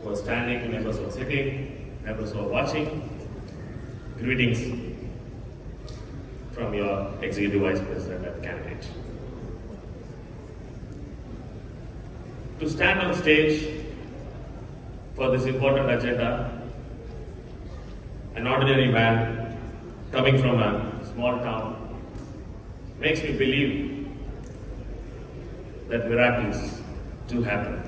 who are standing, members who are sitting, members who are watching, greetings from your Executive Vice President and candidate. To stand on stage for this important agenda, an ordinary man coming from a small town makes me believe that miracles do happen.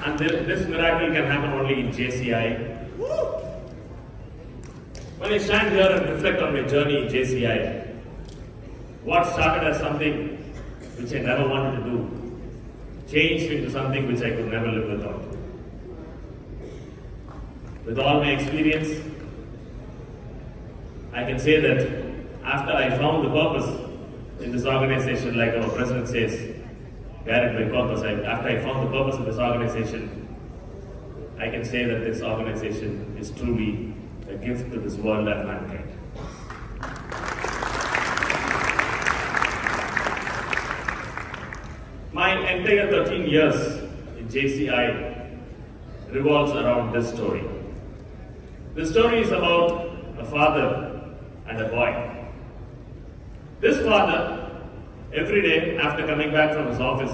And this miracle can happen only in JCI. When I stand here and reflect on my journey in JCI, what started as something which I never wanted to do, changed into something which I could never live without. With all my experience, I can say that after I found the purpose in this organization, like our president says, guided by purpose, after I found the purpose of this organization, I can say that this organization is truly a gift to this world and mankind. My entire 13 years in JCI revolves around this story. The story is about a father and a boy. This father, every day after coming back from his office,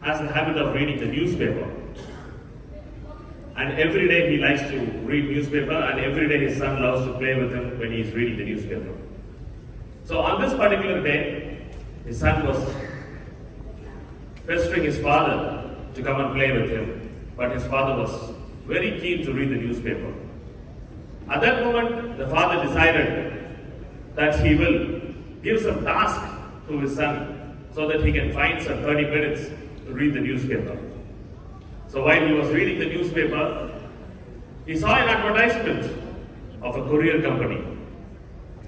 has the habit of reading the newspaper. And every day he likes to read newspaper, and every day his son loves to play with him when he is reading the newspaper. So on this particular day, his son was pestering his father to come and play with him, but his father was very keen to read the newspaper. At that moment, the father decided that he will give some task to his son so that he can find some 30 minutes to read the newspaper. So while he was reading the newspaper, he saw an advertisement of a courier company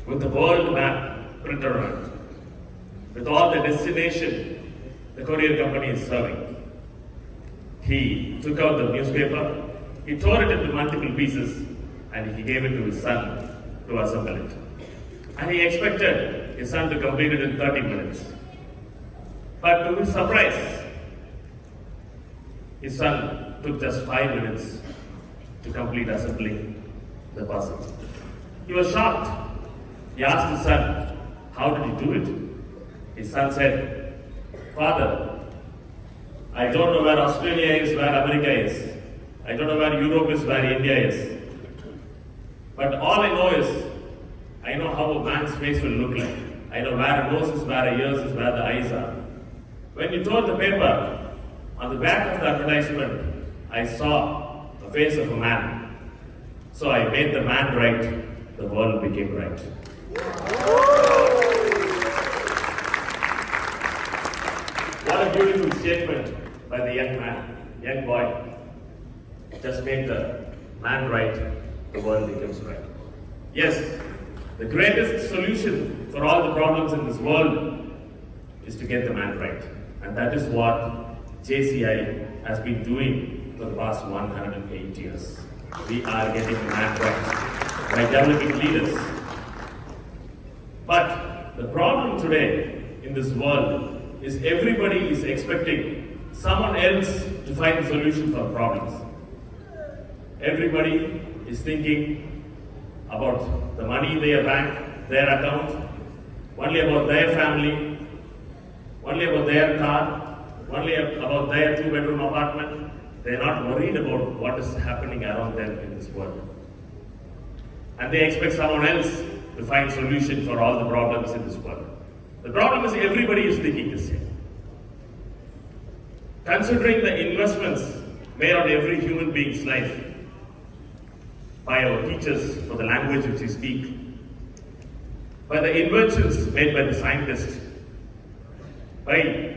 with the world map printed on it, with all the destination the courier company is serving. He took out the newspaper, he tore it into multiple pieces, and he gave it to his son to assemble it. And he expected his son to complete it in 30 minutes. But to his surprise, his son took just 5 minutes to complete assembling the puzzle. He was shocked. He asked his son, how did he do it? His son said, Father, I don't know where Australia is, where America is. I don't know where Europe is, where India is. But all I know is, I know how a man's face will look like. I know where a nose is, where a ears is, where the eyes are. When you tore the paper, on the back of the advertisement, I saw the face of a man. So I made the man right, the world became right. What a beautiful statement by the young boy. Just made the man right, the world becomes right. Yes, the greatest solution for all the problems in this world is to get the man right. And that is what JCI has been doing for the past 108 years. We are getting the man right by developing leaders. But the problem today in this world is everybody is expecting someone else to find the solution for problems. Everybody is thinking about the money in their bank, their account, only about their family, only about their car, only about their 2-bedroom apartment. They are not worried about what is happening around them in this world. And they expect someone else to find solution for all the problems in this world. The problem is everybody is thinking the same. Considering the investments made on every human being's life by our teachers for the language which we speak, by the inventions made by the scientists, by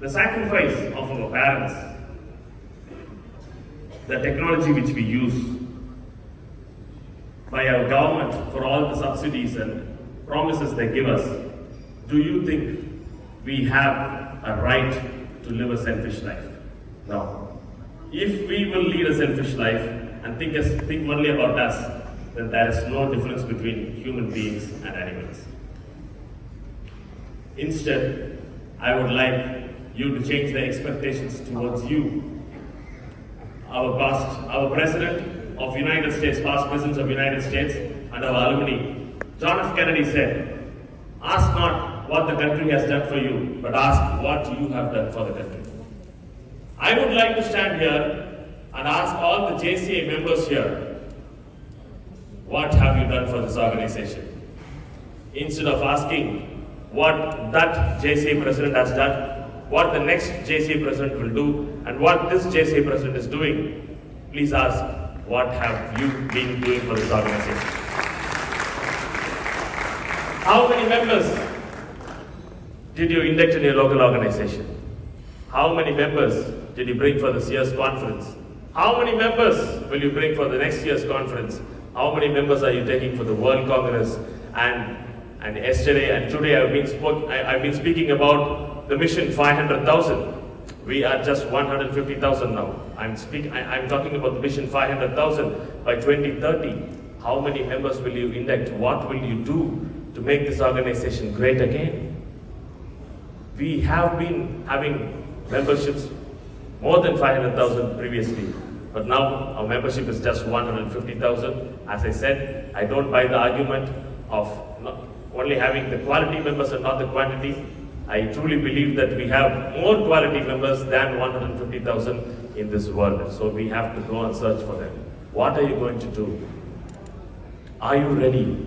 the sacrifice of our parents, the technology which we use, by our government for all the subsidies and promises they give us, do you think we have a right to live a selfish life? No. If we will lead a selfish life and think only about us, then there is no difference between human beings and animals. Instead, I would like you to change the expectations towards you. Our President of United States, past Presidents of United States, and our alumni, John F. Kennedy said, ask not what the country has done for you, but ask what you have done for the country. I would like to stand here and ask all the JCI members here, what have you done for this organization? Instead of asking what that JCI President has done, what the next JCI President will do, and what this JCI President is doing, please ask, what have you been doing for this organization? How many members did you induct in your local organization? How many members did you bring for this year's conference? How many members will you bring for the next year's conference? How many members are you taking for the World Congress? And yesterday and today I've been speaking about the mission 500,000. We are just 150,000 now. I'm talking about the mission 500,000 by 2030. How many members will you induct? What will you do to make this organization great again? We have been having memberships more than 500,000 previously, but now our membership is just 150,000. As I said, I don't buy the argument of only having the quality members and not the quantity. I truly believe that we have more quality members than 150,000 in this world. So we have to go and search for them. What are you going to do? Are you ready?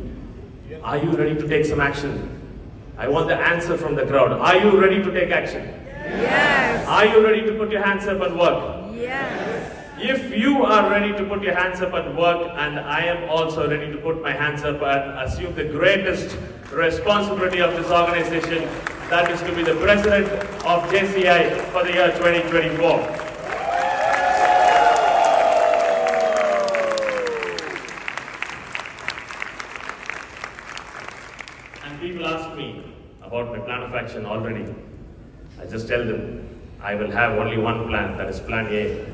Are you ready to take some action? I want the answer from the crowd. Are you ready to take action? Yes. Are you ready to put your hands up and work? Yes. If you are ready to put your hands up and work, and I am also ready to put my hands up and assume the greatest responsibility of this organization, that is to be the President of JCI for the year 2024. And people ask me about my plan of action already. I just tell them, I will have only one plan, that is plan A.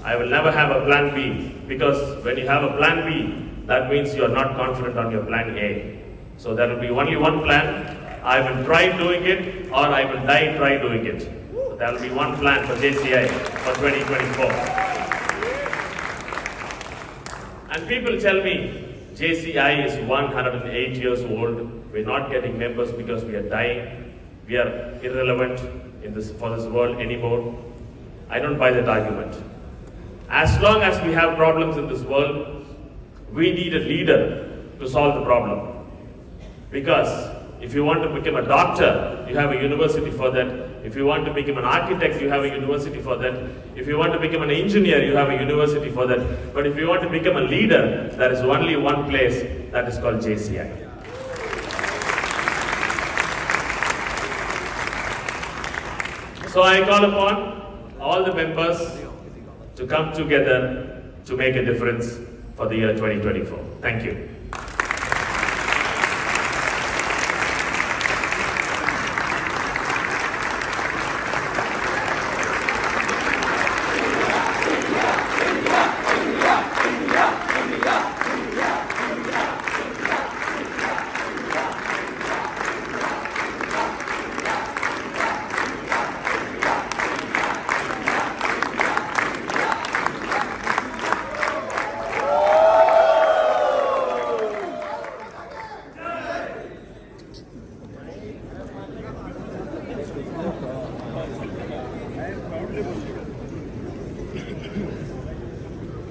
I will never have a plan B, because when you have a plan B, that means you are not confident on your plan A. So there will be only one plan. I will try doing it, or I will die try doing it. So there will be one plan for JCI for 2024. And people tell me, JCI is 108 years old. We're not getting members because we are dying. We are irrelevant for this world anymore. I don't buy that argument. As long as we have problems in this world, we need a leader to solve the problem. Because if you want to become a doctor, you have a university for that. If you want to become an architect, you have a university for that. If you want to become an engineer, you have a university for that. But if you want to become a leader, there is only one place, that is called JCI. So I call upon all the members to come together to make a difference for the year 2024. Thank you.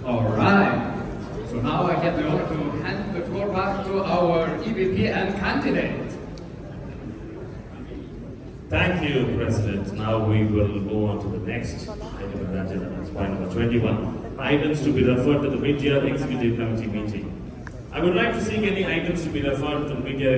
All right. So now I get the honor to hand the floor back to our EVP and candidate. Thank you, President. Now we will go on to the next item of the agenda. That's point number 21. Items to be referred to the mid-year executive committee meeting. I would like to seek any items to be referred to the mid-year